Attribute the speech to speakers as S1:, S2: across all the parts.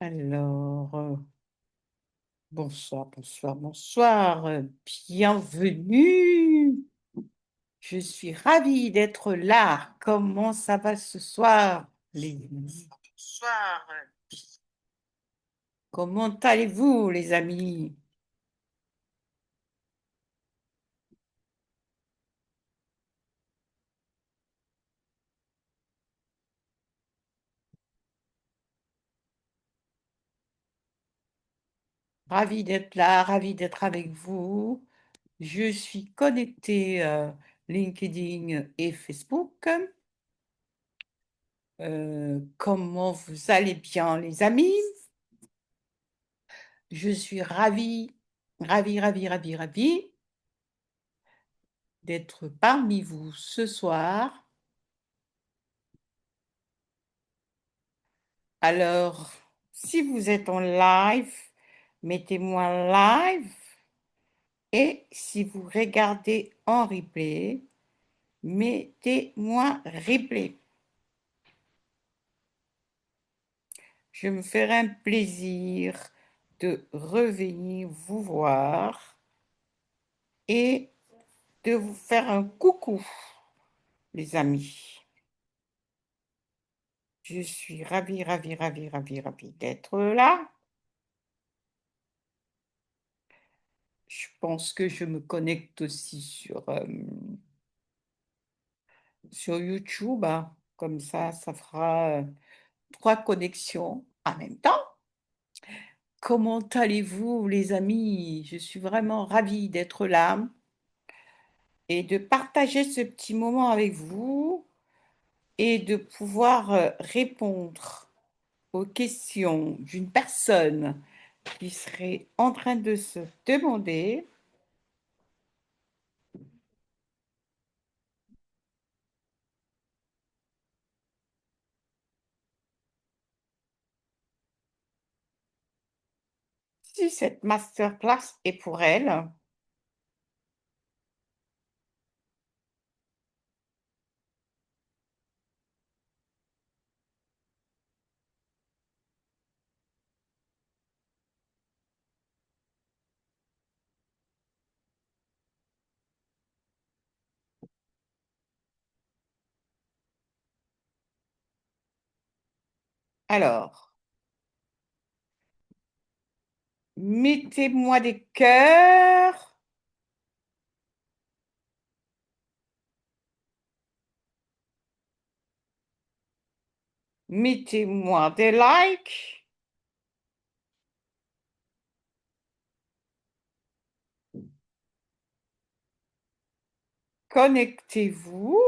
S1: Alors, bonsoir, bonsoir, bonsoir, bienvenue. Je suis ravie d'être là. Comment ça va ce soir, les amis? Bonsoir. Comment allez-vous, les amis? Ravi d'être là, ravi d'être avec vous. Je suis connectée LinkedIn et Facebook. Comment vous allez bien, les amis? Je suis ravie d'être parmi vous ce soir. Alors, si vous êtes en live, mettez-moi live. Et si vous regardez en replay, mettez-moi replay. Je me ferai un plaisir de revenir vous voir et de vous faire un coucou, les amis. Je suis ravie d'être là. Je pense que je me connecte aussi sur YouTube, hein. Comme ça fera 3 connexions en même temps. Comment allez-vous, les amis? Je suis vraiment ravie d'être là et de partager ce petit moment avec vous et de pouvoir répondre aux questions d'une personne qui serait en train de se demander si cette masterclass est pour elle. Alors, mettez-moi des cœurs, mettez-moi des likes, connectez-vous.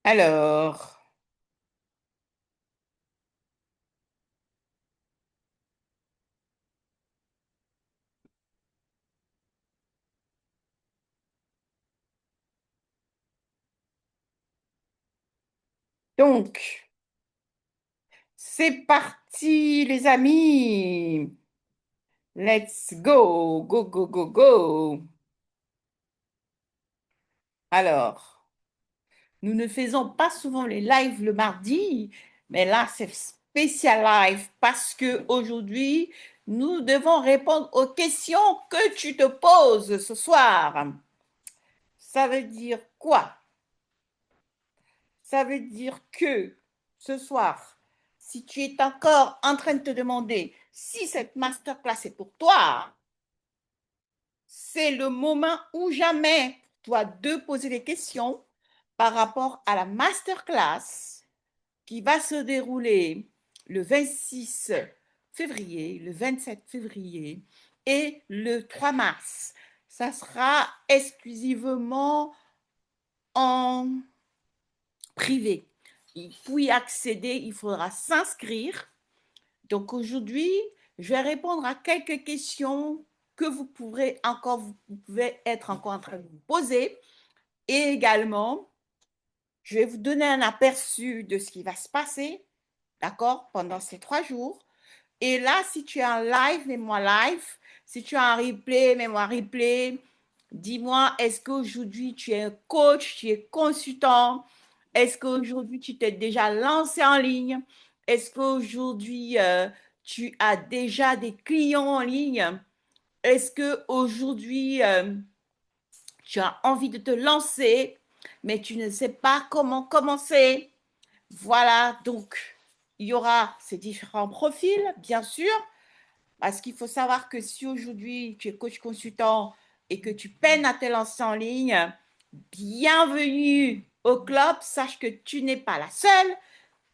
S1: Alors, donc, c'est parti, les amis. Let's go, go, go, go, go. Alors, nous ne faisons pas souvent les lives le mardi, mais là, c'est spécial live parce que aujourd'hui, nous devons répondre aux questions que tu te poses ce soir. Ça veut dire quoi? Ça veut dire que ce soir, si tu es encore en train de te demander si cette masterclass est pour toi, c'est le moment ou jamais pour toi de poser des questions par rapport à la masterclass qui va se dérouler le 26 février, le 27 février et le 3 mars. Ça sera exclusivement en privé. Pour y accéder, il faudra s'inscrire. Donc aujourd'hui, je vais répondre à quelques questions que vous pouvez être encore en train de vous poser. Et également, je vais vous donner un aperçu de ce qui va se passer, d'accord, pendant ces 3 jours. Et là, si tu es en live, mets-moi live. Si tu es en replay, mets-moi replay. Dis-moi, est-ce qu'aujourd'hui tu es coach, tu es consultant? Est-ce qu'aujourd'hui tu t'es déjà lancé en ligne? Est-ce qu'aujourd'hui tu as déjà des clients en ligne? Est-ce qu'aujourd'hui tu as envie de te lancer, mais tu ne sais pas comment commencer? Voilà, donc il y aura ces différents profils, bien sûr, parce qu'il faut savoir que si aujourd'hui tu es coach consultant et que tu peines à te lancer en ligne, bienvenue au club. Sache que tu n'es pas la seule.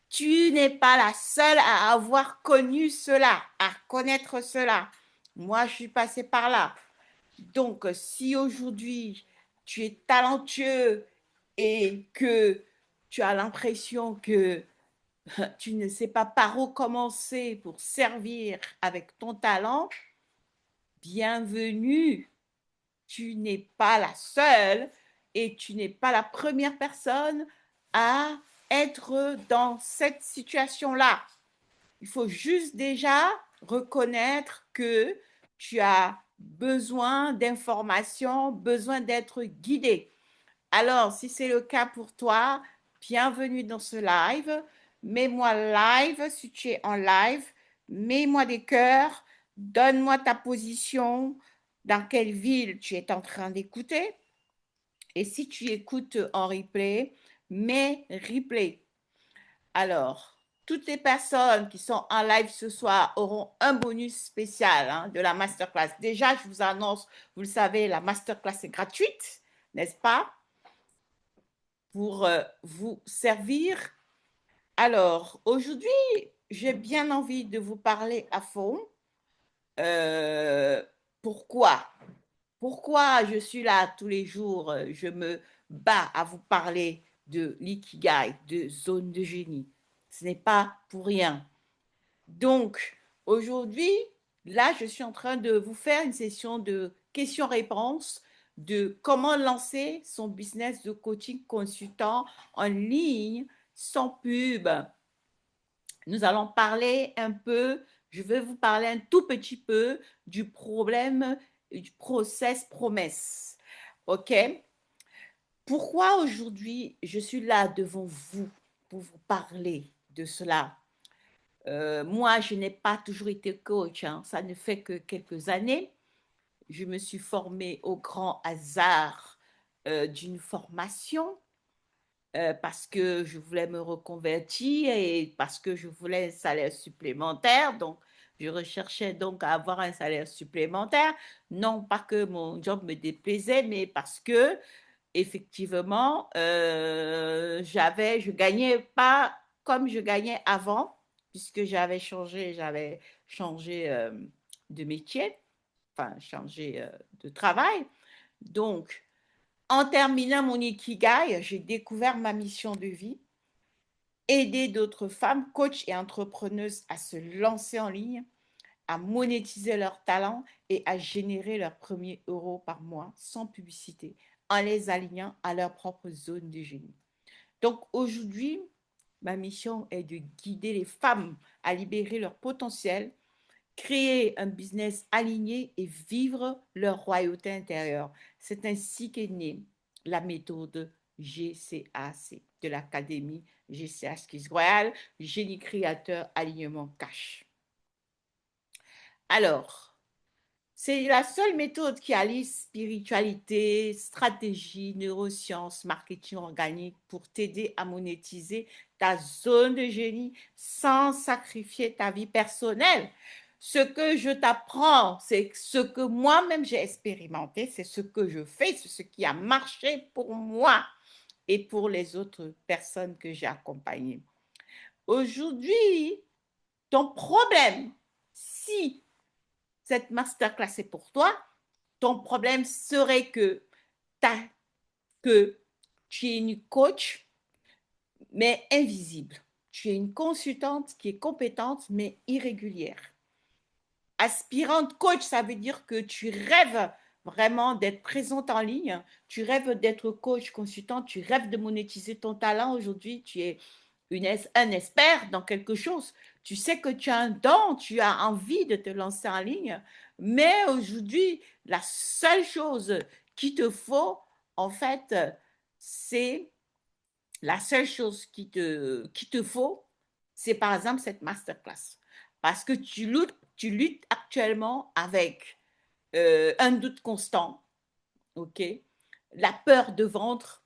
S1: Tu n'es pas la seule à avoir connu cela, à connaître cela. Moi, je suis passée par là. Donc, si aujourd'hui tu es talentueux et que tu as l'impression que tu ne sais pas par où commencer pour servir avec ton talent, bienvenue. Tu n'es pas la seule et tu n'es pas la première personne à être dans cette situation-là. Il faut juste déjà reconnaître que tu as besoin d'informations, besoin d'être guidé. Alors, si c'est le cas pour toi, bienvenue dans ce live. Mets-moi live si tu es en live. Mets-moi des cœurs. Donne-moi ta position. Dans quelle ville tu es en train d'écouter. Et si tu écoutes en replay, mets replay. Alors, toutes les personnes qui sont en live ce soir auront un bonus spécial de la masterclass. Déjà, je vous annonce, vous le savez, la masterclass est gratuite, n'est-ce pas? Pour vous servir. Alors, aujourd'hui, j'ai bien envie de vous parler à fond. Pourquoi? Pourquoi je suis là tous les jours? Je me bats à vous parler de l'ikigai, de zone de génie. Ce n'est pas pour rien. Donc, aujourd'hui, là, je suis en train de vous faire une session de questions-réponses de comment lancer son business de coaching consultant en ligne sans pub. Nous allons parler un peu, je vais vous parler un tout petit peu du problème du process promesse. OK? Pourquoi aujourd'hui je suis là devant vous pour vous parler de cela? Moi, je n'ai pas toujours été coach, ça ne fait que quelques années. Je me suis formée au grand hasard d'une formation parce que je voulais me reconvertir et parce que je voulais un salaire supplémentaire. Donc, je recherchais donc à avoir un salaire supplémentaire. Non pas que mon job me déplaisait, mais parce que effectivement, je gagnais pas comme je gagnais avant, puisque j'avais changé de métier, enfin changé de travail. Donc, en terminant mon Ikigai, j'ai découvert ma mission de vie, aider d'autres femmes, coachs et entrepreneuses à se lancer en ligne, à monétiser leurs talents et à générer leurs premiers euros par mois sans publicité, en les alignant à leur propre zone de génie. Donc aujourd'hui, ma mission est de guider les femmes à libérer leur potentiel, créer un business aligné et vivre leur royauté intérieure. C'est ainsi qu'est née la méthode GCAC de l'Académie GCH Kids Royal, Génie Créateur Alignement Cash. Alors, c'est la seule méthode qui allie spiritualité, stratégie, neurosciences, marketing organique pour t'aider à monétiser ta zone de génie sans sacrifier ta vie personnelle. Ce que je t'apprends, c'est ce que moi-même j'ai expérimenté, c'est ce que je fais, c'est ce qui a marché pour moi et pour les autres personnes que j'ai accompagnées. Aujourd'hui, ton problème, si cette masterclass est pour toi, ton problème serait que tu es une coach, mais invisible. Tu es une consultante qui est compétente, mais irrégulière. Aspirante coach, ça veut dire que tu rêves vraiment d'être présente en ligne, tu rêves d'être coach, consultante, tu rêves de monétiser ton talent. Aujourd'hui, tu es un expert dans quelque chose. Tu sais que tu as un don, tu as envie de te lancer en ligne, mais aujourd'hui, la seule chose qu'il te faut, en fait, c'est la seule chose qui te faut, c'est par exemple cette masterclass. Parce que tu luttes actuellement avec un doute constant, ok? La peur de vendre,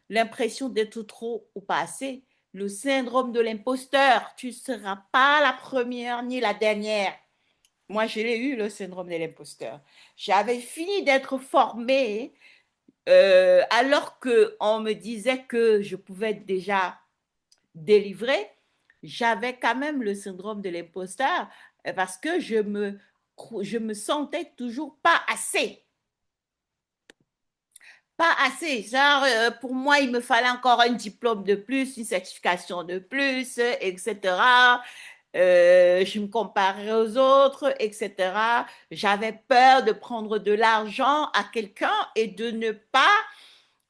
S1: l'impression d'être trop ou pas assez, le syndrome de l'imposteur. Tu ne seras pas la première ni la dernière. Moi, je l'ai eu, le syndrome de l'imposteur. J'avais fini d'être formée alors qu'on me disait que je pouvais déjà délivrer. J'avais quand même le syndrome de l'imposteur parce que je me sentais toujours pas assez. Pas assez. Genre, pour moi, il me fallait encore un diplôme de plus, une certification de plus, etc. Je me comparais aux autres, etc. J'avais peur de prendre de l'argent à quelqu'un et de ne pas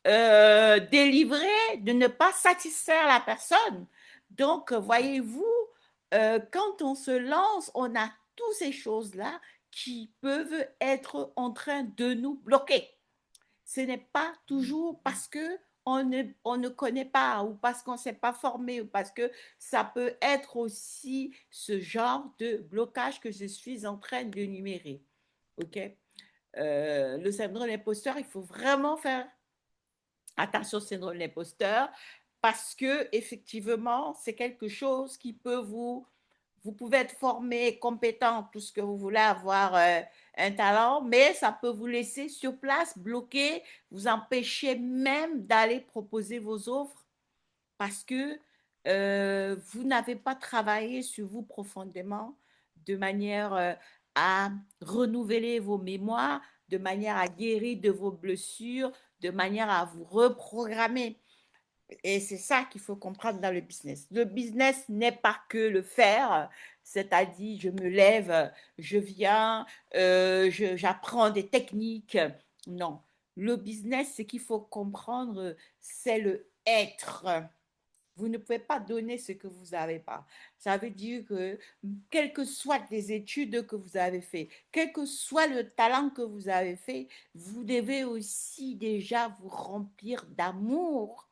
S1: délivrer, de ne pas satisfaire la personne. Donc, voyez-vous, quand on se lance, on a toutes ces choses-là qui peuvent être en train de nous bloquer. Ce n'est pas toujours parce que on ne connaît pas ou parce qu'on ne s'est pas formé ou parce que ça peut être aussi ce genre de blocage que je suis en train de numérer. OK? Le syndrome de l'imposteur, il faut vraiment faire attention au syndrome de l'imposteur parce que effectivement, c'est quelque chose qui peut vous pouvez être formé, compétent, tout ce que vous voulez, avoir un talent, mais ça peut vous laisser sur place, bloqué, vous empêcher même d'aller proposer vos offres parce que vous n'avez pas travaillé sur vous profondément de manière à renouveler vos mémoires, de manière à guérir de vos blessures, de manière à vous reprogrammer. Et c'est ça qu'il faut comprendre dans le business. Le business n'est pas que le faire, c'est-à-dire je me lève, je viens, j'apprends des techniques. Non, le business, ce qu'il faut comprendre, c'est le être. Vous ne pouvez pas donner ce que vous n'avez pas. Ça veut dire que, quelles que soient les études que vous avez fait, quel que soit le talent que vous avez fait, vous devez aussi déjà vous remplir d'amour.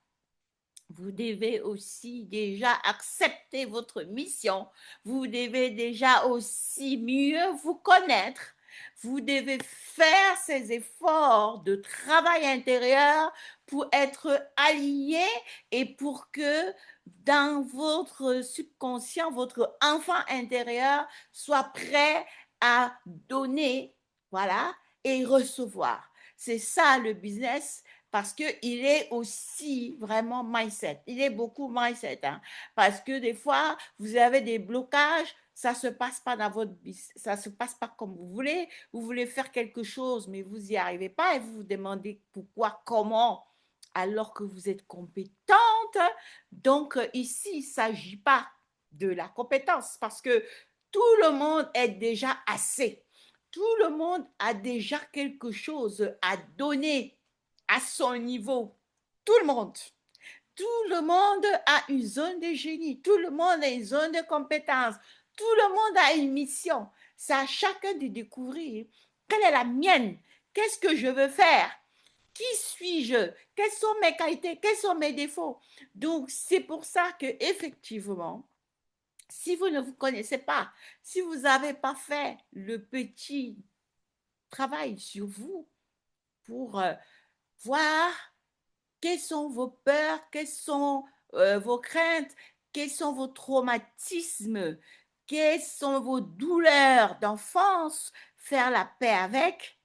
S1: Vous devez aussi déjà accepter votre mission. Vous devez déjà aussi mieux vous connaître. Vous devez faire ces efforts de travail intérieur pour être aligné et pour que dans votre subconscient, votre enfant intérieur soit prêt à donner, voilà, et recevoir. C'est ça le business parce qu'il est aussi vraiment mindset. Il est beaucoup mindset. Hein, parce que des fois, vous avez des blocages, ça ne se passe pas dans votre ça se passe pas comme vous voulez. Vous voulez faire quelque chose, mais vous n'y arrivez pas et vous vous demandez pourquoi, comment, alors que vous êtes compétente. Donc, ici, il ne s'agit pas de la compétence parce que tout le monde est déjà assez. Tout le monde a déjà quelque chose à donner à son niveau. Tout le monde. Tout le monde a une zone de génie. Tout le monde a une zone de compétence. Tout le monde a une mission. C'est à chacun de découvrir quelle est la mienne. Qu'est-ce que je veux faire? Qui suis-je? Quelles sont mes qualités? Quels sont mes défauts? Donc, c'est pour ça que effectivement, si vous ne vous connaissez pas, si vous n'avez pas fait le petit travail sur vous pour voir quelles sont vos peurs, quelles sont vos craintes, quels sont vos traumatismes, quelles sont vos douleurs d'enfance, faire la paix avec,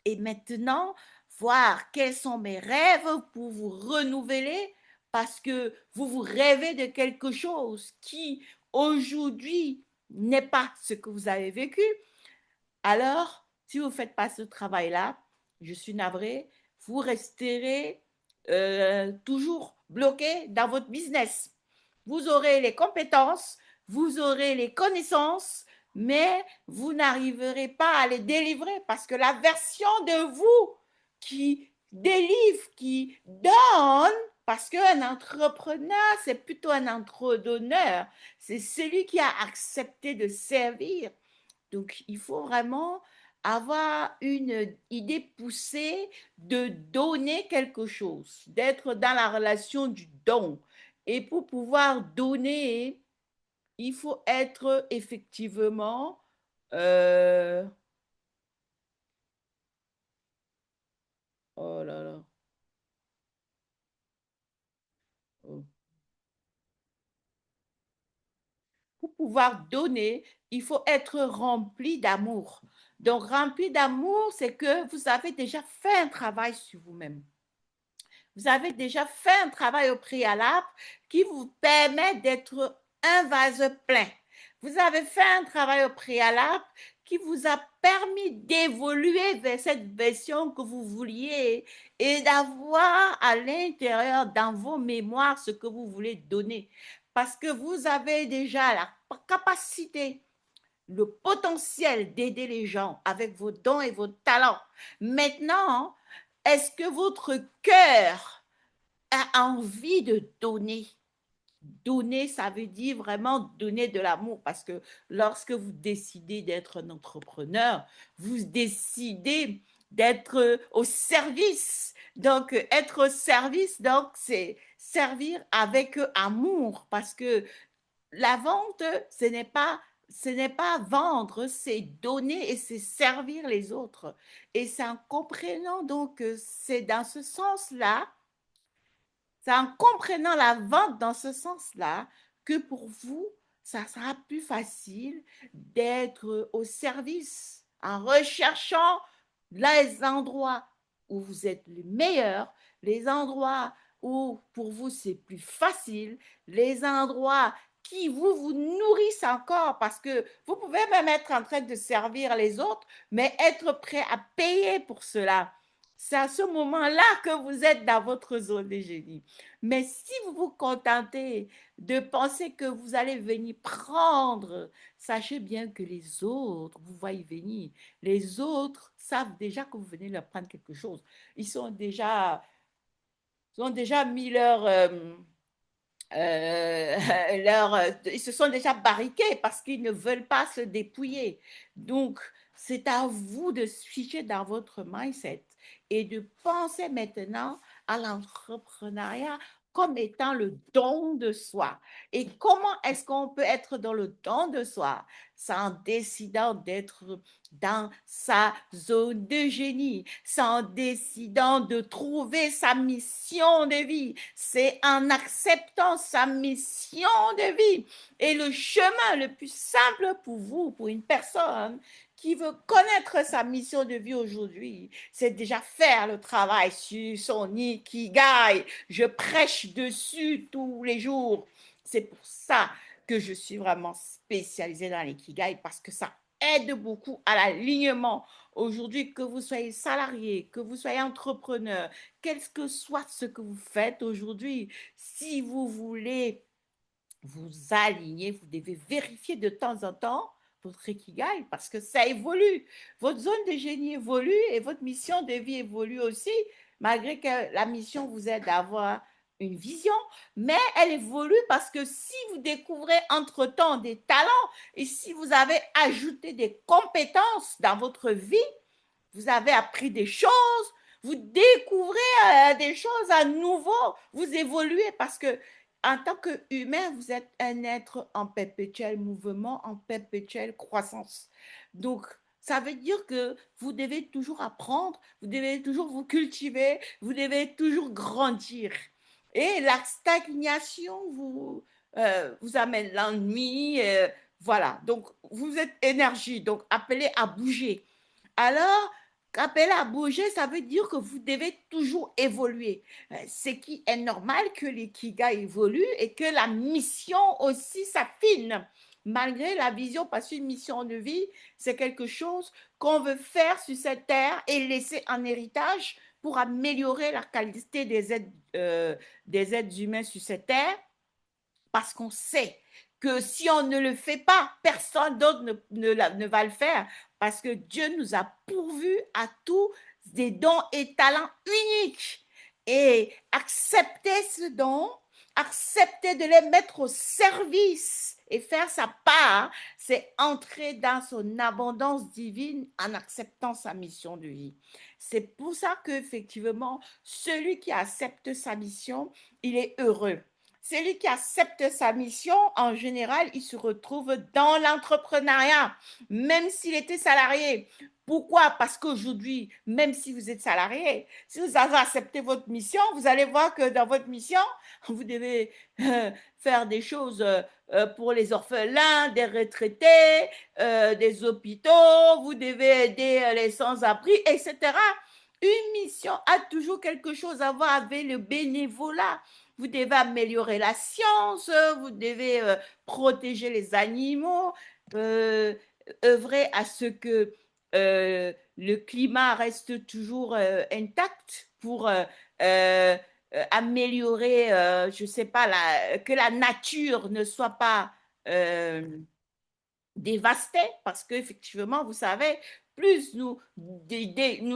S1: et maintenant voir quels sont mes rêves pour vous renouveler parce que vous vous rêvez de quelque chose qui aujourd'hui n'est pas ce que vous avez vécu. Alors, si vous ne faites pas ce travail-là, je suis navrée, vous resterez toujours bloqué dans votre business. Vous aurez les compétences, vous aurez les connaissances, mais vous n'arriverez pas à les délivrer parce que la version de vous qui délivre, qui donne, parce qu'un entrepreneur, c'est plutôt un entrepreneur, c'est celui qui a accepté de servir. Donc, il faut vraiment avoir une idée poussée de donner quelque chose, d'être dans la relation du don. Et pour pouvoir donner, il faut être effectivement oh là là. Oh. Pour pouvoir donner, il faut être rempli d'amour. Donc, rempli d'amour, c'est que vous avez déjà fait un travail sur vous-même. Vous avez déjà fait un travail au préalable qui vous permet d'être un vase plein. Vous avez fait un travail au préalable qui vous a permis d'évoluer vers cette version que vous vouliez et d'avoir à l'intérieur, dans vos mémoires, ce que vous voulez donner. Parce que vous avez déjà la capacité, le potentiel d'aider les gens avec vos dons et vos talents. Maintenant, est-ce que votre cœur a envie de donner? Donner, ça veut dire vraiment donner de l'amour parce que lorsque vous décidez d'être un entrepreneur, vous décidez d'être au service. Donc, être au service, donc, c'est servir avec amour parce que la vente, ce n'est pas vendre, c'est donner et c'est servir les autres. Et c'est en comprenant donc que c'est dans ce sens-là, c'est en comprenant la vente dans ce sens-là que pour vous, ça sera plus facile d'être au service en recherchant les endroits où vous êtes le meilleur, les endroits où pour vous c'est plus facile, les endroits qui vous nourrissent encore parce que vous pouvez même être en train de servir les autres, mais être prêt à payer pour cela. C'est à ce moment-là que vous êtes dans votre zone de génie. Mais si vous vous contentez de penser que vous allez venir prendre, sachez bien que les autres, vous voyez venir, les autres savent déjà que vous venez leur prendre quelque chose. Ils ont déjà mis ils se sont déjà barriqués parce qu'ils ne veulent pas se dépouiller. Donc, c'est à vous de switcher dans votre mindset et de penser maintenant à l'entrepreneuriat comme étant le don de soi. Et comment est-ce qu'on peut être dans le don de soi? C'est en décidant d'être dans sa zone de génie, c'est en décidant de trouver sa mission de vie, c'est en acceptant sa mission de vie. Et le chemin le plus simple pour vous, pour une personne qui veut connaître sa mission de vie aujourd'hui, c'est déjà faire le travail sur son ikigai. Je prêche dessus tous les jours. C'est pour ça que je suis vraiment spécialisée dans l'ikigai parce que ça aide beaucoup à l'alignement. Aujourd'hui, que vous soyez salarié, que vous soyez entrepreneur, quel que soit ce que vous faites aujourd'hui, si vous voulez vous aligner, vous devez vérifier de temps en temps votre ikigai parce que ça évolue. Votre zone de génie évolue et votre mission de vie évolue aussi, malgré que la mission vous aide à avoir une vision, mais elle évolue parce que si vous découvrez entre-temps des talents et si vous avez ajouté des compétences dans votre vie, vous avez appris des choses, vous découvrez des choses à nouveau, vous évoluez parce que en tant qu'humain, vous êtes un être en perpétuel mouvement, en perpétuelle croissance. Donc, ça veut dire que vous devez toujours apprendre, vous devez toujours vous cultiver, vous devez toujours grandir. Et la stagnation vous amène l'ennui. Voilà, donc vous êtes énergie, donc appelez à bouger. Alors, appeler à bouger, ça veut dire que vous devez toujours évoluer. Ce qui est normal que l'ikiga évolue et que la mission aussi s'affine. Malgré la vision, parce qu'une mission de vie, c'est quelque chose qu'on veut faire sur cette terre et laisser en héritage pour améliorer la qualité des êtres humains sur cette terre parce qu'on sait que si on ne le fait pas, personne d'autre ne va le faire parce que Dieu nous a pourvus à tous des dons et talents uniques. Et accepter ce don accepter de les mettre au service et faire sa part, c'est entrer dans son abondance divine en acceptant sa mission de vie. C'est pour ça qu'effectivement, celui qui accepte sa mission, il est heureux. Celui qui accepte sa mission, en général, il se retrouve dans l'entrepreneuriat, même s'il était salarié. Pourquoi? Parce qu'aujourd'hui, même si vous êtes salarié, si vous avez accepté votre mission, vous allez voir que dans votre mission, vous devez faire des choses pour les orphelins, des retraités, des hôpitaux, vous devez aider les sans-abri, etc. Une mission a toujours quelque chose à voir avec le bénévolat. Vous devez améliorer la science, vous devez protéger les animaux, œuvrer à ce que le climat reste toujours intact pour améliorer, je ne sais pas, que la nature ne soit pas dévastée, parce qu'effectivement, vous savez, plus nous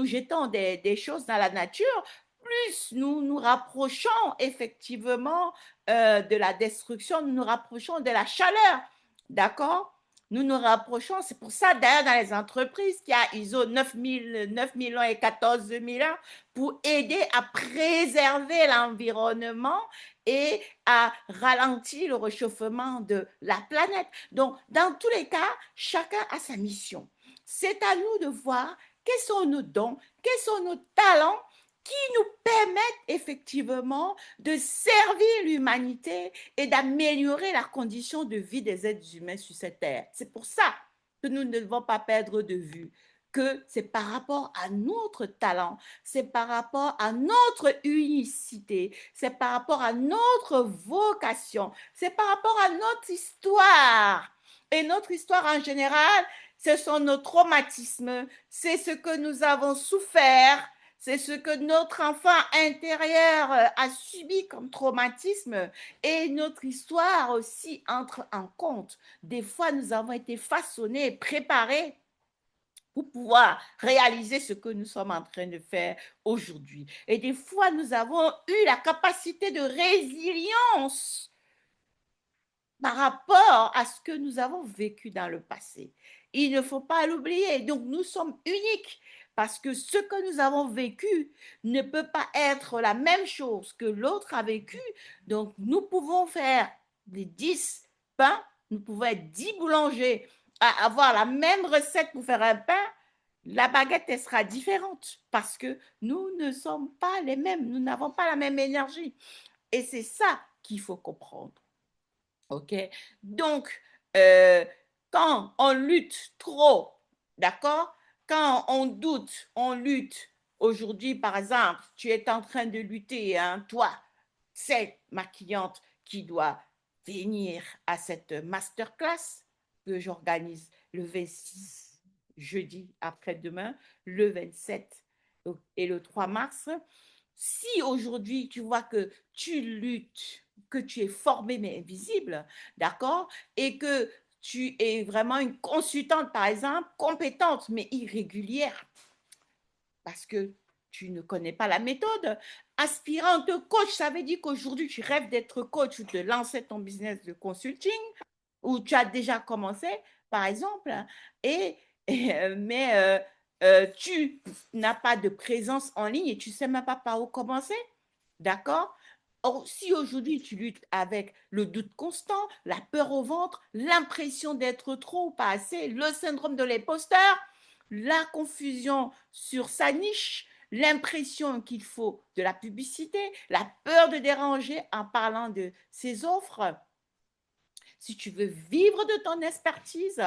S1: jetons des choses dans la nature, plus nous nous rapprochons effectivement de la destruction, nous nous rapprochons de la chaleur, d'accord? Nous nous rapprochons, c'est pour ça d'ailleurs dans les entreprises qu'il y a ISO 9001 et 14001 pour aider à préserver l'environnement et à ralentir le réchauffement de la planète. Donc, dans tous les cas, chacun a sa mission. C'est à nous de voir quels sont nos dons, quels sont nos talents qui nous permettent effectivement de servir l'humanité et d'améliorer la condition de vie des êtres humains sur cette terre. C'est pour ça que nous ne devons pas perdre de vue que c'est par rapport à notre talent, c'est par rapport à notre unicité, c'est par rapport à notre vocation, c'est par rapport à notre histoire. Et notre histoire en général, ce sont nos traumatismes, c'est ce que nous avons souffert, c'est ce que notre enfant intérieur a subi comme traumatisme et notre histoire aussi entre en compte. Des fois, nous avons été façonnés, préparés pour pouvoir réaliser ce que nous sommes en train de faire aujourd'hui. Et des fois, nous avons eu la capacité de résilience par rapport à ce que nous avons vécu dans le passé. Il ne faut pas l'oublier. Donc, nous sommes uniques parce que ce que nous avons vécu ne peut pas être la même chose que l'autre a vécu. Donc, nous pouvons faire des 10 pains, nous pouvons être 10 boulangers à avoir la même recette pour faire un pain. La baguette, elle sera différente parce que nous ne sommes pas les mêmes, nous n'avons pas la même énergie. Et c'est ça qu'il faut comprendre. OK? Donc, euh, quand on lutte trop, d'accord? Quand on doute, on lutte. Aujourd'hui, par exemple, tu es en train de lutter, hein, toi, c'est ma cliente qui doit venir à cette masterclass que j'organise le 26 jeudi après-demain, le 27 et le 3 mars. Si aujourd'hui tu vois que tu luttes, que tu es formé mais invisible, d'accord, et que tu es vraiment une consultante, par exemple, compétente mais irrégulière, parce que tu ne connais pas la méthode. Aspirante coach, ça veut dire qu'aujourd'hui tu rêves d'être coach ou de lancer ton business de consulting, ou tu as déjà commencé, par exemple, mais tu n'as pas de présence en ligne et tu ne sais même pas par où commencer, d'accord? Or, si aujourd'hui tu luttes avec le doute constant, la peur au ventre, l'impression d'être trop ou pas assez, le syndrome de l'imposteur, la confusion sur sa niche, l'impression qu'il faut de la publicité, la peur de déranger en parlant de ses offres, si tu veux vivre de ton expertise,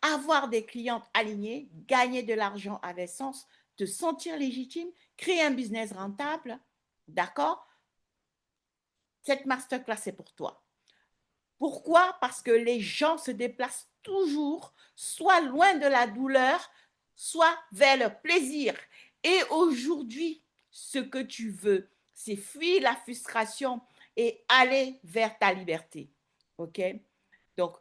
S1: avoir des clientes alignées, gagner de l'argent avec sens, te sentir légitime, créer un business rentable, d'accord? Cette masterclass est pour toi. Pourquoi? Parce que les gens se déplacent toujours, soit loin de la douleur, soit vers le plaisir. Et aujourd'hui, ce que tu veux, c'est fuir la frustration et aller vers ta liberté. OK? Donc,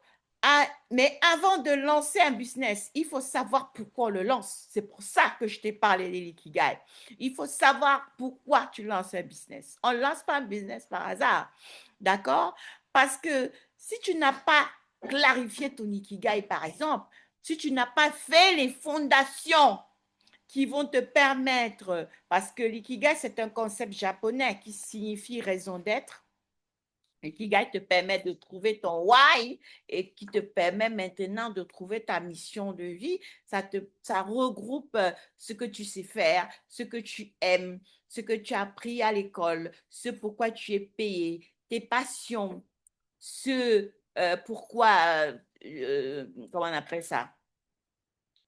S1: Mais avant de lancer un business, il faut savoir pourquoi on le lance. C'est pour ça que je t'ai parlé de l'ikigai. Il faut savoir pourquoi tu lances un business. On ne lance pas un business par hasard. D'accord? Parce que si tu n'as pas clarifié ton ikigai, par exemple, si tu n'as pas fait les fondations qui vont te permettre, parce que l'ikigai, c'est un concept japonais qui signifie raison d'être. L'ikigai te permet de trouver ton why et qui te permet maintenant de trouver ta mission de vie. Ça regroupe ce que tu sais faire, ce que tu aimes, ce que tu as appris à l'école, ce pourquoi tu es payé, tes passions, ce pourquoi, comment on appelle ça?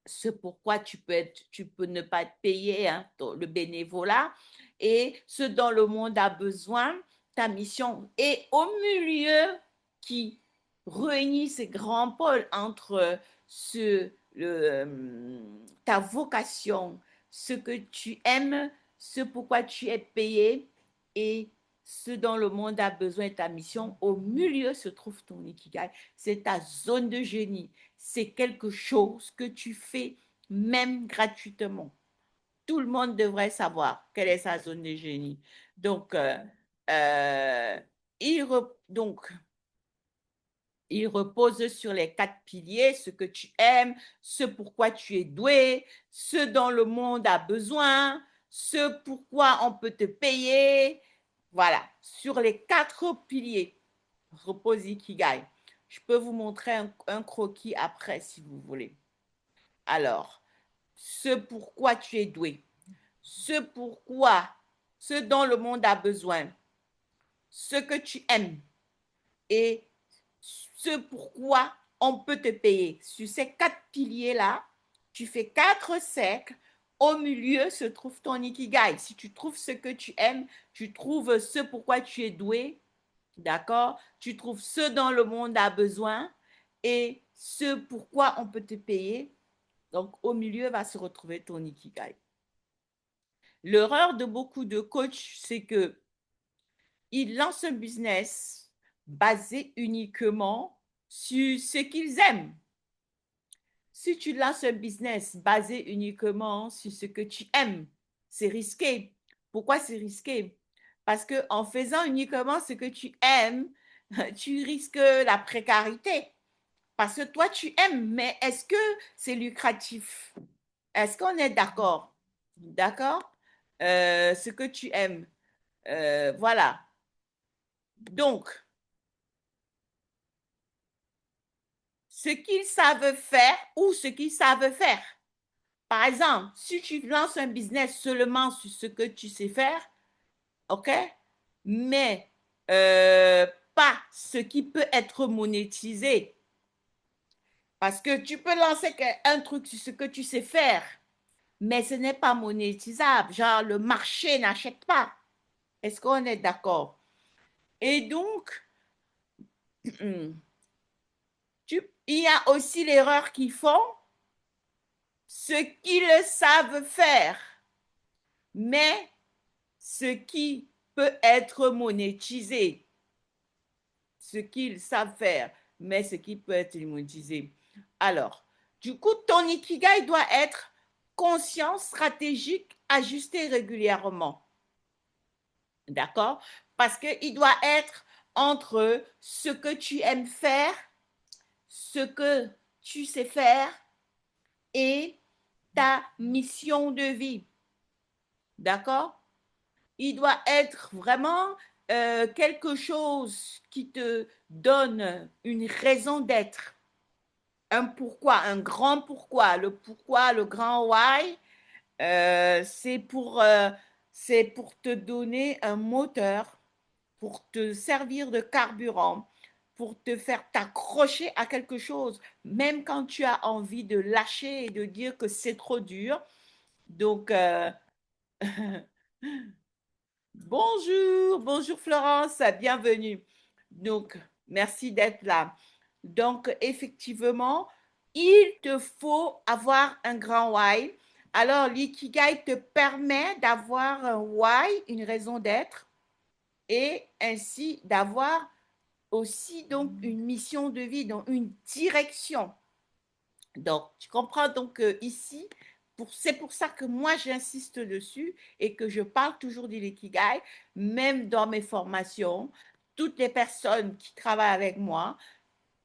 S1: Ce pourquoi tu peux ne pas être payé, hein, le bénévolat, et ce dont le monde a besoin, ta mission. Et au milieu qui réunit ces grands pôles entre ta vocation, ce que tu aimes, ce pourquoi tu es payé et ce dont le monde a besoin, ta mission, au milieu se trouve ton ikigai. C'est ta zone de génie. C'est quelque chose que tu fais même gratuitement. Tout le monde devrait savoir quelle est sa zone de génie. Donc, euh, donc, il repose sur les 4 piliers, ce que tu aimes, ce pourquoi tu es doué, ce dont le monde a besoin, ce pourquoi on peut te payer. Voilà, sur les 4 piliers repose Ikigai. Je peux vous montrer un croquis après si vous voulez. Alors, ce pourquoi tu es doué, ce dont le monde a besoin, ce que tu aimes et ce pourquoi on peut te payer. Sur ces 4 piliers-là, tu fais 4 cercles. Au milieu se trouve ton ikigai. Si tu trouves ce que tu aimes, tu trouves ce pourquoi tu es doué, d'accord? Tu trouves ce dont le monde a besoin et ce pourquoi on peut te payer. Donc, au milieu va se retrouver ton ikigai. L'erreur de beaucoup de coachs, c'est que ils lancent un business basé uniquement sur ce qu'ils aiment. Si tu lances un business basé uniquement sur ce que tu aimes, c'est risqué. Pourquoi c'est risqué? Parce qu'en faisant uniquement ce que tu aimes, tu risques la précarité. Parce que toi, tu aimes, mais est-ce que c'est lucratif? Est-ce qu'on est d'accord? D'accord? Ce que tu aimes. Voilà. Donc, ce qu'ils savent faire ou ce qu'ils savent faire. Par exemple, si tu lances un business seulement sur ce que tu sais faire, OK? Mais pas ce qui peut être monétisé. Parce que tu peux lancer un truc sur ce que tu sais faire, mais ce n'est pas monétisable. Genre, le marché n'achète pas. Est-ce qu'on est d'accord? Et donc, il y a aussi l'erreur qu'ils font, ce qu'ils savent faire, mais ce qui peut être monétisé. Ce qu'ils savent faire, mais ce qui peut être monétisé. Alors, du coup, ton ikigai doit être conscient, stratégique, ajusté régulièrement. D'accord? Parce qu'il doit être entre ce que tu aimes faire, ce que tu sais faire et ta mission de vie. D'accord? Il doit être vraiment quelque chose qui te donne une raison d'être, un pourquoi, un grand pourquoi. Le pourquoi, le grand why, c'est pour te donner un moteur, pour te servir de carburant, pour te faire t'accrocher à quelque chose, même quand tu as envie de lâcher et de dire que c'est trop dur. Donc, bonjour, bonjour Florence, bienvenue. Donc, merci d'être là. Donc, effectivement, il te faut avoir un grand why. Alors, l'ikigai te permet d'avoir un why, une raison d'être, et ainsi d'avoir aussi donc une mission de vie, donc une direction. Donc, tu comprends donc ici, c'est pour ça que moi j'insiste dessus et que je parle toujours de l'ikigai, même dans mes formations. Toutes les personnes qui travaillent avec moi,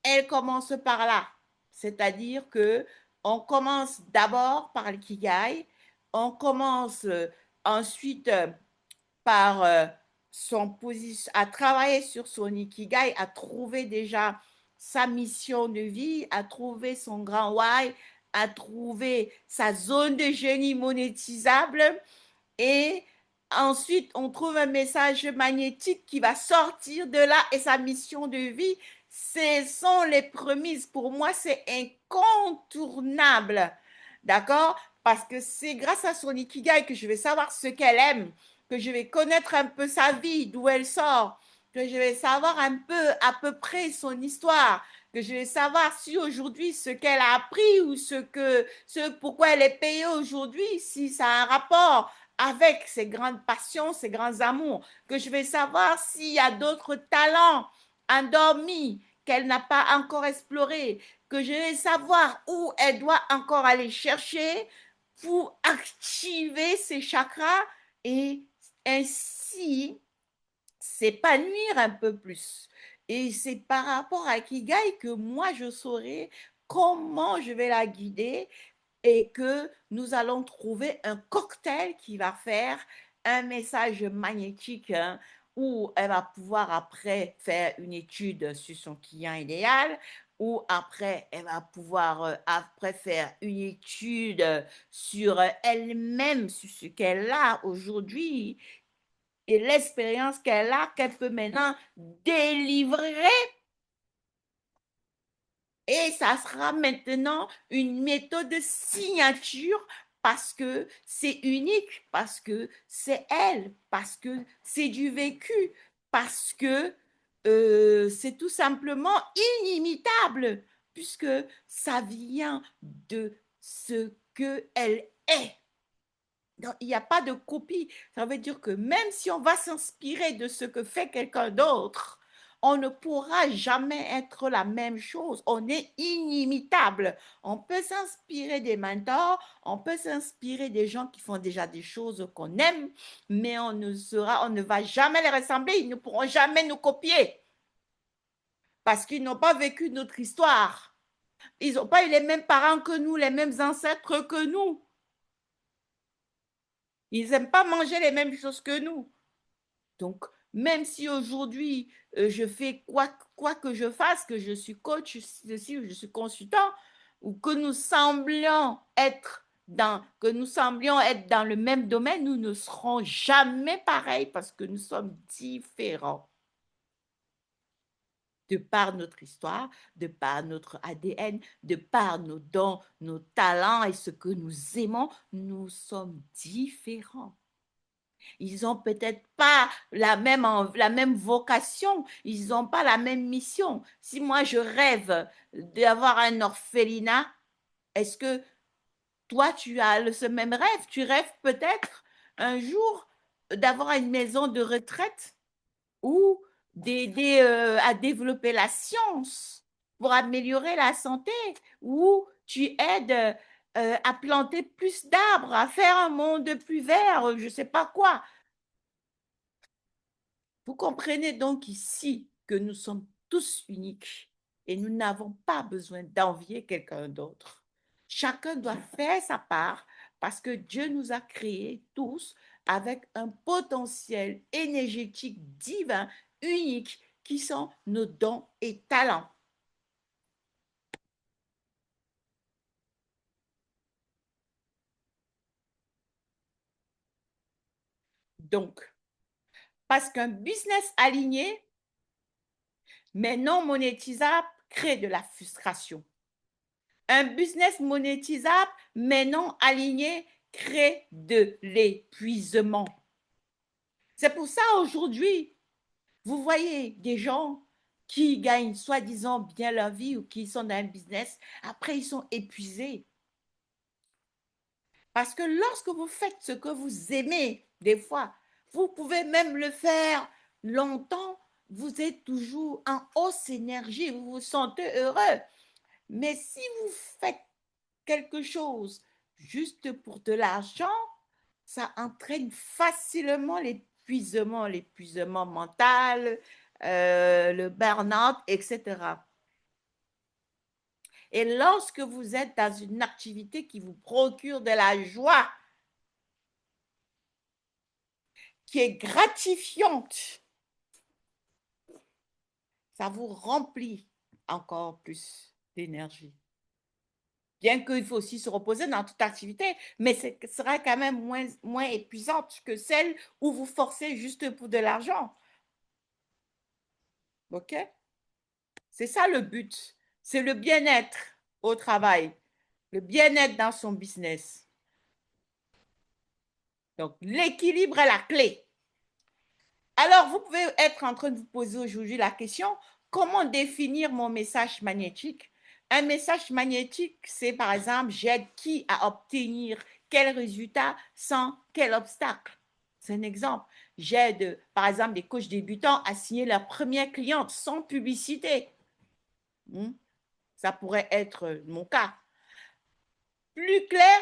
S1: elles commencent par là. C'est-à-dire que on commence d'abord par l'ikigai, on commence ensuite par à travailler sur son ikigai, à trouver déjà sa mission de vie, à trouver son grand why, à trouver sa zone de génie monétisable et ensuite on trouve un message magnétique qui va sortir de là et sa mission de vie. Ce sont les prémices. Pour moi, c'est incontournable. D'accord? Parce que c'est grâce à son ikigai que je vais savoir ce qu'elle aime, que je vais connaître un peu sa vie, d'où elle sort, que je vais savoir un peu, à peu près son histoire, que je vais savoir si aujourd'hui ce qu'elle a appris ou pourquoi elle est payée aujourd'hui, si ça a un rapport avec ses grandes passions, ses grands amours, que je vais savoir s'il y a d'autres talents endormis qu'elle n'a pas encore explorés, que je vais savoir où elle doit encore aller chercher pour activer ses chakras et ainsi s'épanouir un peu plus. Et c'est par rapport à Kigai que moi, je saurai comment je vais la guider et que nous allons trouver un cocktail qui va faire un message magnétique hein, où elle va pouvoir après faire une étude sur son client idéal, ou après elle va pouvoir après faire une étude sur elle-même, sur ce qu'elle a aujourd'hui et l'expérience qu'elle a, qu'elle peut maintenant délivrer et ça sera maintenant une méthode de signature parce que c'est unique, parce que c'est elle, parce que c'est du vécu, parce que c'est tout simplement inimitable, puisque ça vient de ce qu'elle est. Donc, il n'y a pas de copie. Ça veut dire que même si on va s'inspirer de ce que fait quelqu'un d'autre, on ne pourra jamais être la même chose. On est inimitable. On peut s'inspirer des mentors, on peut s'inspirer des gens qui font déjà des choses qu'on aime, mais on ne va jamais les ressembler. Ils ne pourront jamais nous copier parce qu'ils n'ont pas vécu notre histoire. Ils n'ont pas eu les mêmes parents que nous, les mêmes ancêtres que nous. Ils n'aiment pas manger les mêmes choses que nous. Donc, même si aujourd'hui, je fais quoi que je fasse, que je suis coach, je suis consultant, ou que nous semblions être dans le même domaine, nous ne serons jamais pareils parce que nous sommes différents de par notre histoire, de par notre ADN, de par nos dons, nos talents et ce que nous aimons, nous sommes différents. Ils n'ont peut-être pas la même vocation, ils n'ont pas la même mission. Si moi je rêve d'avoir un orphelinat, est-ce que toi tu as ce même rêve? Tu rêves peut-être un jour d'avoir une maison de retraite ou d'aider à développer la science pour améliorer la santé ou tu aides à planter plus d'arbres, à faire un monde plus vert, je ne sais pas quoi. Vous comprenez donc ici que nous sommes tous uniques et nous n'avons pas besoin d'envier quelqu'un d'autre. Chacun doit faire sa part parce que Dieu nous a créés tous avec un potentiel énergétique divin, unique, qui sont nos dons et talents. Donc, parce qu'un business aligné, mais non monétisable, crée de la frustration. Un business monétisable, mais non aligné, crée de l'épuisement. C'est pour ça aujourd'hui, vous voyez des gens qui gagnent soi-disant bien leur vie ou qui sont dans un business, après ils sont épuisés. Parce que lorsque vous faites ce que vous aimez, des fois, vous pouvez même le faire longtemps vous êtes toujours en hausse énergie, vous vous sentez heureux. Mais si vous faites quelque chose juste pour de l'argent, ça entraîne facilement l'épuisement mental, le burn-out, etc. Et lorsque vous êtes dans une activité qui vous procure de la joie, qui est gratifiante, ça vous remplit encore plus d'énergie. Bien qu'il faut aussi se reposer dans toute activité, mais ce sera quand même moins épuisante que celle où vous forcez juste pour de l'argent. OK? C'est ça le but. C'est le bien-être au travail, le bien-être dans son business. Donc, l'équilibre est la clé. Alors, vous pouvez être en train de vous poser aujourd'hui la question, comment définir mon message magnétique? Un message magnétique, c'est par exemple, j'aide qui à obtenir quel résultat sans quel obstacle. C'est un exemple. J'aide, par exemple, des coachs débutants à signer leur première cliente sans publicité. Ça pourrait être mon cas. Plus clair,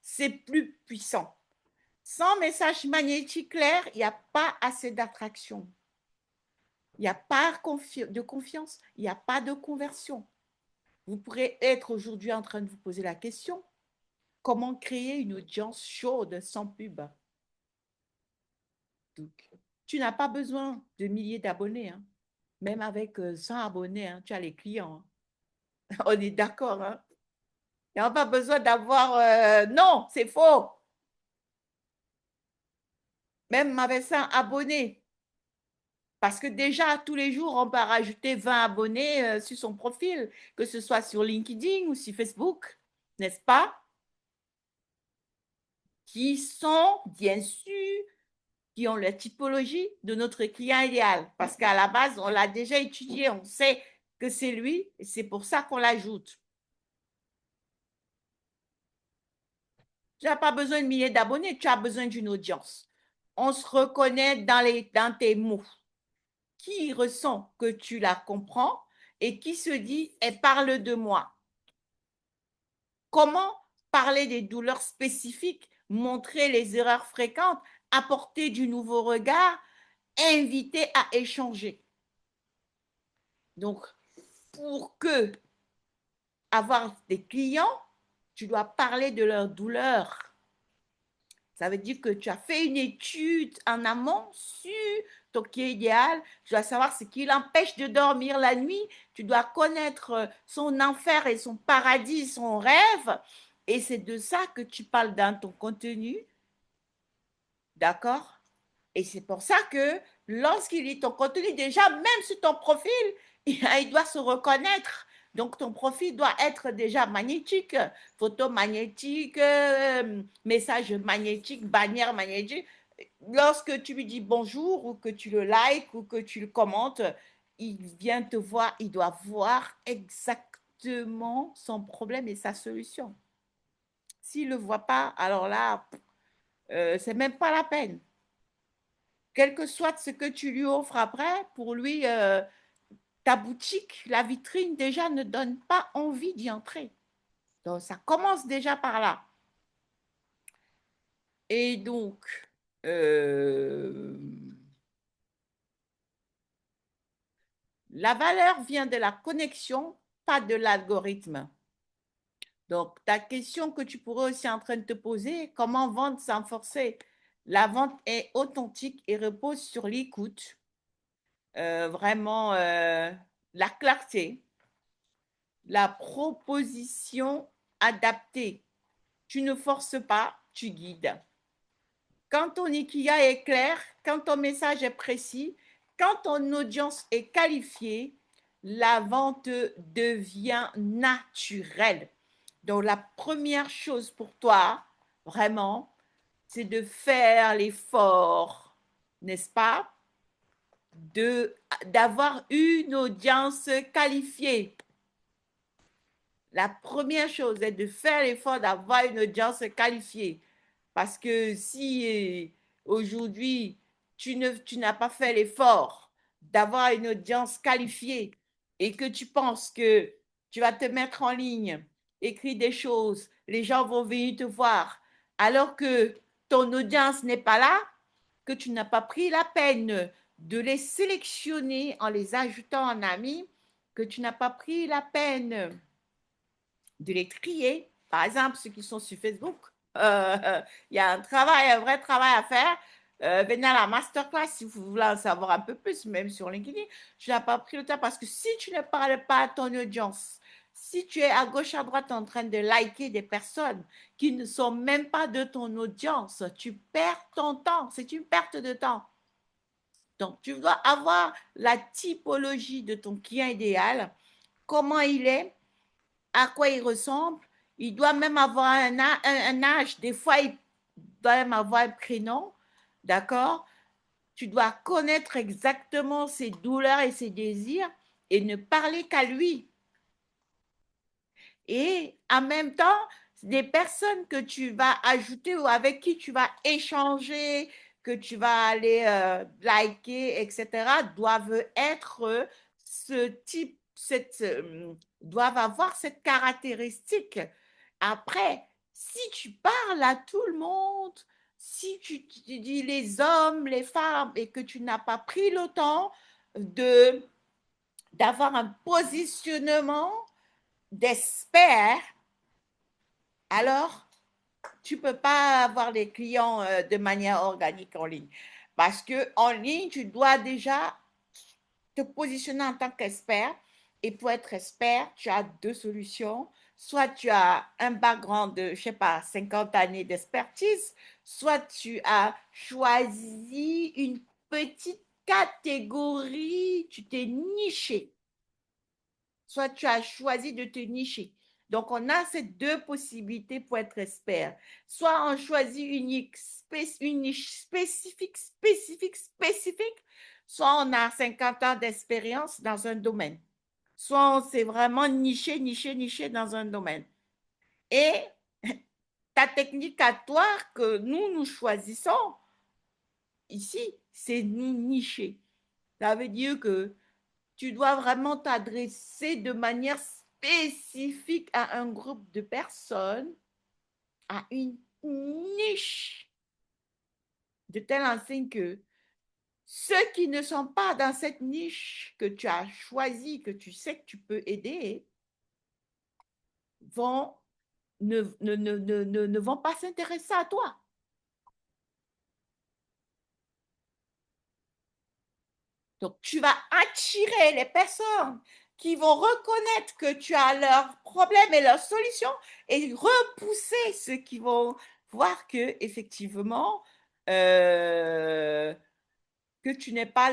S1: c'est plus puissant. Sans message magnétique clair, il n'y a pas assez d'attraction. Il n'y a pas de confiance, il n'y a pas de conversion. Vous pourrez être aujourd'hui en train de vous poser la question, comment créer une audience chaude sans pub? Donc, tu n'as pas besoin de milliers d'abonnés. Hein. Même avec 100 abonnés, hein, tu as les clients. Hein. On est d'accord. Hein? Il n'y a pas besoin d'avoir... non, c'est faux. Même avec 100 abonnés. Parce que déjà, tous les jours, on peut rajouter 20 abonnés sur son profil, que ce soit sur LinkedIn ou sur Facebook, n'est-ce pas? Qui sont, bien sûr, qui ont la typologie de notre client idéal. Parce qu'à la base, on l'a déjà étudié, on sait que c'est lui, et c'est pour ça qu'on l'ajoute. Tu n'as pas besoin de milliers d'abonnés, tu as besoin d'une audience. On se reconnaît dans tes mots. Qui ressent que tu la comprends et qui se dit, elle parle de moi. Comment parler des douleurs spécifiques, montrer les erreurs fréquentes, apporter du nouveau regard, inviter à échanger. Donc, pour que avoir des clients, tu dois parler de leurs douleurs. Ça veut dire que tu as fait une étude en amont sur ton client idéal. Tu dois savoir ce qui l'empêche de dormir la nuit. Tu dois connaître son enfer et son paradis, son rêve. Et c'est de ça que tu parles dans ton contenu. D'accord? Et c'est pour ça que lorsqu'il lit ton contenu, déjà, même sur ton profil, il doit se reconnaître. Donc, ton profil doit être déjà magnétique, photo magnétique, message magnétique, bannière magnétique. Lorsque tu lui dis bonjour ou que tu le likes ou que tu le commentes, il vient te voir, il doit voir exactement son problème et sa solution. S'il ne le voit pas, alors là, c'est même pas la peine. Quel que soit ce que tu lui offres après, pour lui, ta boutique, la vitrine déjà ne donne pas envie d'y entrer. Donc, ça commence déjà par là. Et donc, la valeur vient de la connexion, pas de l'algorithme. Donc, ta question que tu pourrais aussi en train de te poser, comment vendre sans forcer? La vente est authentique et repose sur l'écoute, vraiment la clarté, la proposition adaptée. Tu ne forces pas, tu guides. Quand ton ikigai est clair, quand ton message est précis, quand ton audience est qualifiée, la vente devient naturelle. Donc, la première chose pour toi, vraiment, c'est de faire l'effort, n'est-ce pas, d'avoir une audience qualifiée. La première chose est de faire l'effort d'avoir une audience qualifiée. Parce que si aujourd'hui, tu n'as pas fait l'effort d'avoir une audience qualifiée et que tu penses que tu vas te mettre en ligne, écrire des choses, les gens vont venir te voir, alors que ton audience n'est pas là, que tu n'as pas pris la peine de les sélectionner en les ajoutant en amis, que tu n'as pas pris la peine de les trier. Par exemple, ceux qui sont sur Facebook, il y a un vrai travail à faire. Venez à la masterclass si vous voulez en savoir un peu plus, même sur LinkedIn. Tu n'as pas pris le temps parce que si tu ne parles pas à ton audience, si tu es à gauche, à droite en train de liker des personnes qui ne sont même pas de ton audience, tu perds ton temps. C'est une perte de temps. Donc, tu dois avoir la typologie de ton client idéal, comment il est, à quoi il ressemble. Il doit même avoir un âge. Des fois, il doit même avoir un prénom. D'accord? Tu dois connaître exactement ses douleurs et ses désirs et ne parler qu'à lui. Et en même temps, des personnes que tu vas ajouter ou avec qui tu vas échanger, que tu vas aller liker, etc., doivent être ce type, doivent avoir cette caractéristique. Après, si tu parles à tout le monde, si tu dis les hommes, les femmes, et que tu n'as pas pris le temps de d'avoir un positionnement d'expert, alors tu ne peux pas avoir les clients de manière organique en ligne. Parce qu'en ligne, tu dois déjà te positionner en tant qu'expert. Et pour être expert, tu as deux solutions. Soit tu as un background de, je ne sais pas, 50 années d'expertise, soit tu as choisi une petite catégorie, tu t'es niché. Soit tu as choisi de te nicher. Donc, on a ces deux possibilités pour être expert. Soit on choisit une niche spécifique, soit on a 50 ans d'expérience dans un domaine. Soit on s'est vraiment niché dans un domaine. Et ta technique à toi que nous choisissons ici, c'est nous nicher. Ça veut dire que tu dois vraiment t'adresser de manière spécifique à un groupe de personnes, à une niche, de telle enseigne que ceux qui ne sont pas dans cette niche que tu as choisie, que tu sais que tu peux aider, vont, ne vont pas s'intéresser à toi. Donc, tu vas attirer les personnes qui vont reconnaître que tu as leurs problèmes et leurs solutions et repousser ceux qui vont voir que effectivement que tu n'es pas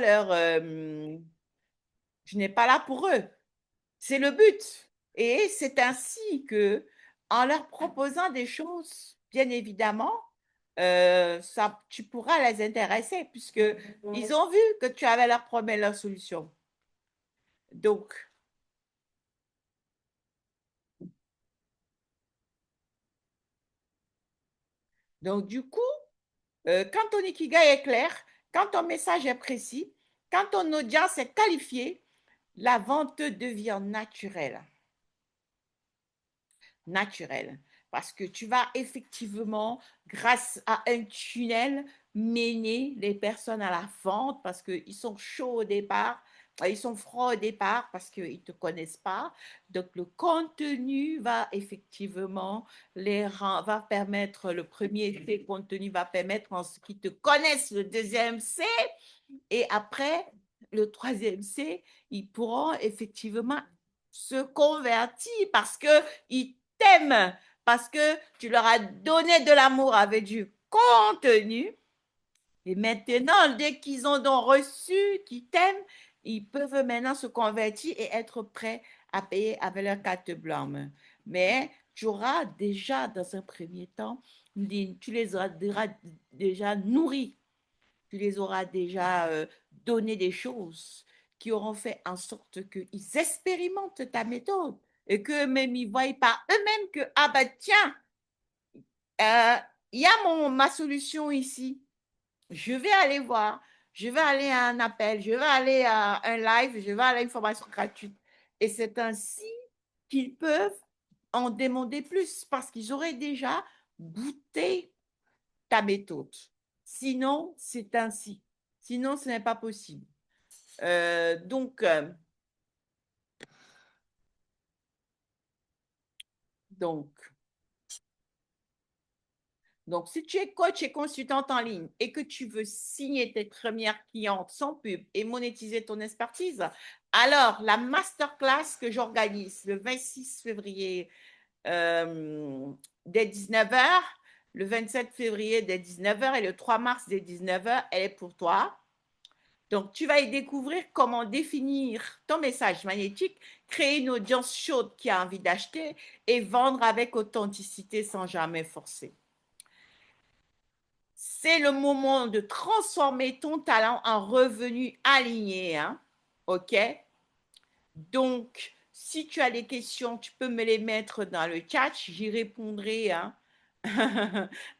S1: tu n'es pas là pour eux. C'est le but. Et c'est ainsi que, en leur proposant des choses, bien évidemment, tu pourras les intéresser puisque ils ont vu que tu avais leurs problèmes et leurs solutions. Donc, du coup, quand ton ikigai est clair, quand ton message est précis, quand ton audience est qualifiée, la vente devient naturelle. Naturelle. Parce que tu vas effectivement, grâce à un tunnel, mener les personnes à la vente parce qu'ils sont chauds au départ, ils sont froids au départ parce qu'ils ne te connaissent pas. Donc, le contenu va effectivement va permettre, le premier C, contenu va permettre en ce qu'ils te connaissent, le deuxième C, et après, le troisième C, ils pourront effectivement se convertir parce qu'ils t'aiment, parce que tu leur as donné de l'amour avec du contenu. Et maintenant, dès qu'ils ont donc reçu, qu'ils t'aiment, ils peuvent maintenant se convertir et être prêts à payer avec leur carte blanche. Mais tu auras déjà, dans un premier temps, tu les auras déjà nourris, tu les auras déjà donné des choses qui auront fait en sorte qu'ils expérimentent ta méthode et qu'eux-mêmes, ils voient par eux-mêmes que, ah ben tiens, il y a ma solution ici. Je vais aller voir. je vais aller à un appel, je vais aller à un live, je vais aller à une formation gratuite. Et c'est ainsi qu'ils peuvent en demander plus parce qu'ils auraient déjà goûté ta méthode. Sinon, c'est ainsi. Sinon, ce n'est pas possible. Euh, donc, euh, donc, Donc, si tu es coach et consultante en ligne et que tu veux signer tes premières clientes sans pub et monétiser ton expertise, alors la masterclass que j'organise le 26 février dès 19h, le 27 février dès 19h et le 3 mars dès 19h, elle est pour toi. Donc, tu vas y découvrir comment définir ton message magnétique, créer une audience chaude qui a envie d'acheter et vendre avec authenticité sans jamais forcer. C'est le moment de transformer ton talent en revenu aligné. Hein? OK? Donc, si tu as des questions, tu peux me les mettre dans le chat. J'y répondrai hein?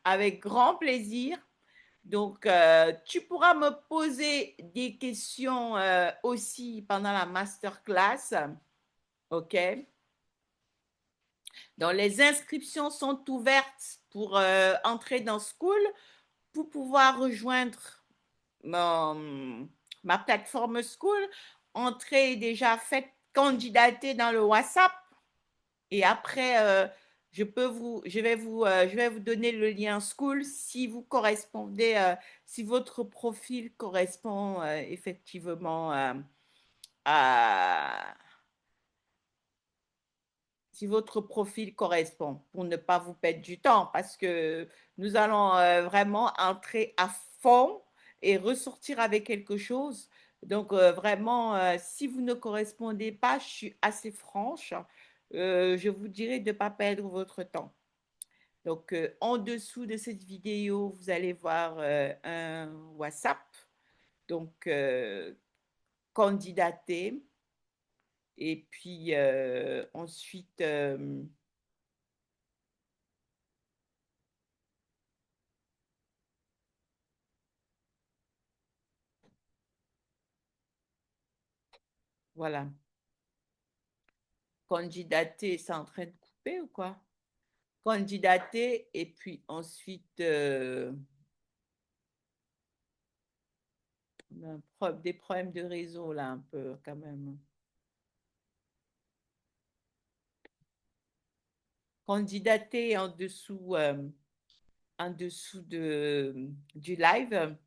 S1: avec grand plaisir. Donc, tu pourras me poser des questions aussi pendant la masterclass. OK? Donc, les inscriptions sont ouvertes pour entrer dans School, pour pouvoir rejoindre ma plateforme School, entrée est déjà faite, candidater dans le WhatsApp. Et après, je vais vous donner le lien School si vous correspondez, si votre profil correspond effectivement à, si votre profil correspond, pour ne pas vous perdre du temps, parce que nous allons vraiment entrer à fond et ressortir avec quelque chose. Donc, vraiment, si vous ne correspondez pas, je suis assez franche, je vous dirais de ne pas perdre votre temps. Donc, en dessous de cette vidéo, vous allez voir un WhatsApp. Donc, candidater. Et puis, ensuite, voilà. Candidater, c'est en train de couper ou quoi? Candidater et puis ensuite on a des problèmes de réseau là un peu quand même. Candidater en dessous du live.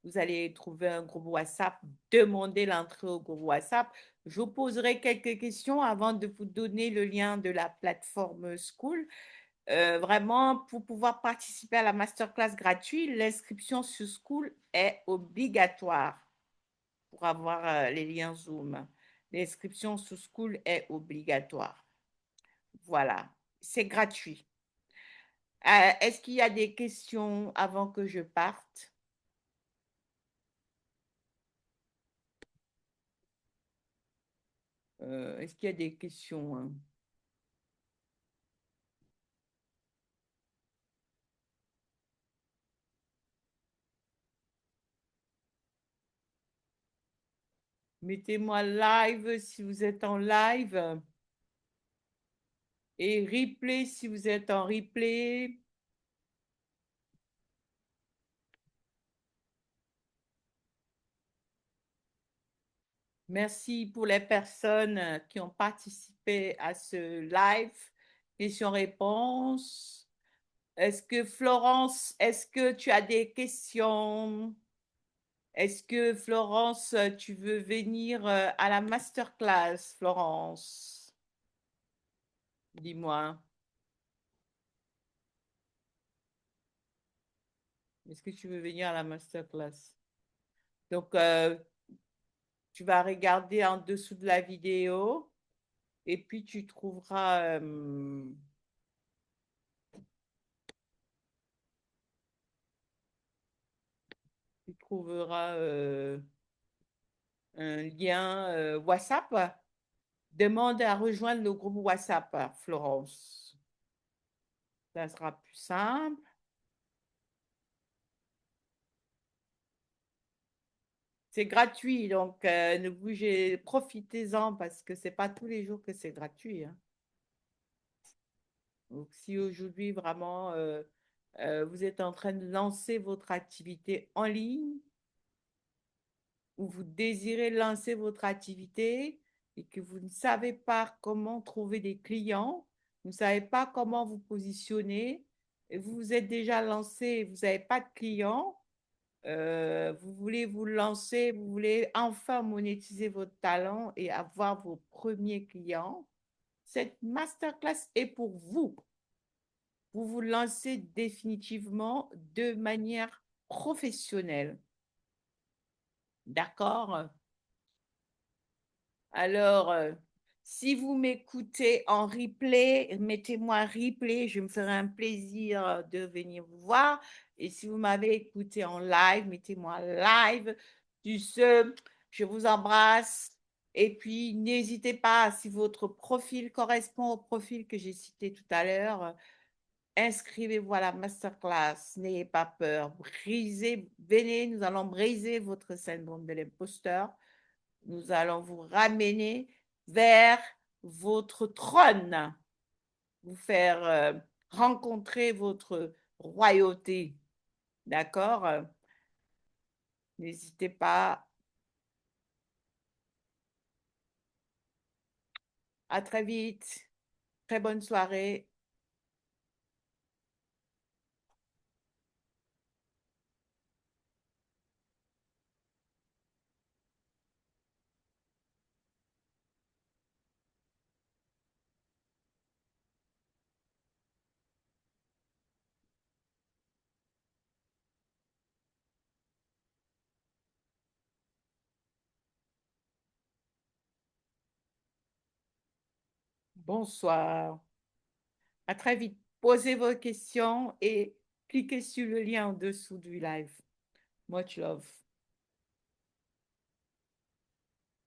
S1: Vous allez trouver un groupe WhatsApp, demandez l'entrée au groupe WhatsApp. Je vous poserai quelques questions avant de vous donner le lien de la plateforme School. Vraiment, pour pouvoir participer à la masterclass gratuite, l'inscription sur School est obligatoire pour avoir les liens Zoom. L'inscription sur School est obligatoire. Voilà, c'est gratuit. Est-ce qu'il y a des questions avant que je parte? Est-ce qu'il y a des questions hein? Mettez-moi live si vous êtes en live et replay si vous êtes en replay. Merci pour les personnes qui ont participé à ce live. Questions-réponses. Est-ce que Florence, est-ce que tu as des questions? Est-ce que Florence, tu veux venir à la masterclass, Florence? Dis-moi. Est-ce que tu veux venir à la masterclass? Donc, tu vas regarder en dessous de la vidéo et puis tu trouveras un lien WhatsApp. Demande à rejoindre le groupe WhatsApp, Florence. Ça sera plus simple. C'est gratuit, donc ne bougez, profitez-en parce que c'est pas tous les jours que c'est gratuit, hein. Donc, si aujourd'hui vraiment vous êtes en train de lancer votre activité en ligne ou vous désirez lancer votre activité et que vous ne savez pas comment trouver des clients, vous ne savez pas comment vous positionner, et vous vous êtes déjà lancé et vous n'avez pas de clients, vous voulez vous lancer, vous voulez enfin monétiser votre talent et avoir vos premiers clients, cette masterclass est pour vous. Vous vous lancez définitivement de manière professionnelle. D'accord? Alors, si vous m'écoutez en replay, mettez-moi un replay, je me ferai un plaisir de venir vous voir. Et si vous m'avez écouté en live, mettez-moi live. Du ce, je vous embrasse. Et puis, n'hésitez pas, si votre profil correspond au profil que j'ai cité tout à l'heure, inscrivez-vous à la masterclass. N'ayez pas peur. Brisez, venez, nous allons briser votre syndrome de l'imposteur. Nous allons vous ramener vers votre trône, vous faire rencontrer votre royauté. D'accord? N'hésitez pas. À très vite. Très bonne soirée. Bonsoir. À très vite. Posez vos questions et cliquez sur le lien en dessous du live. Much love.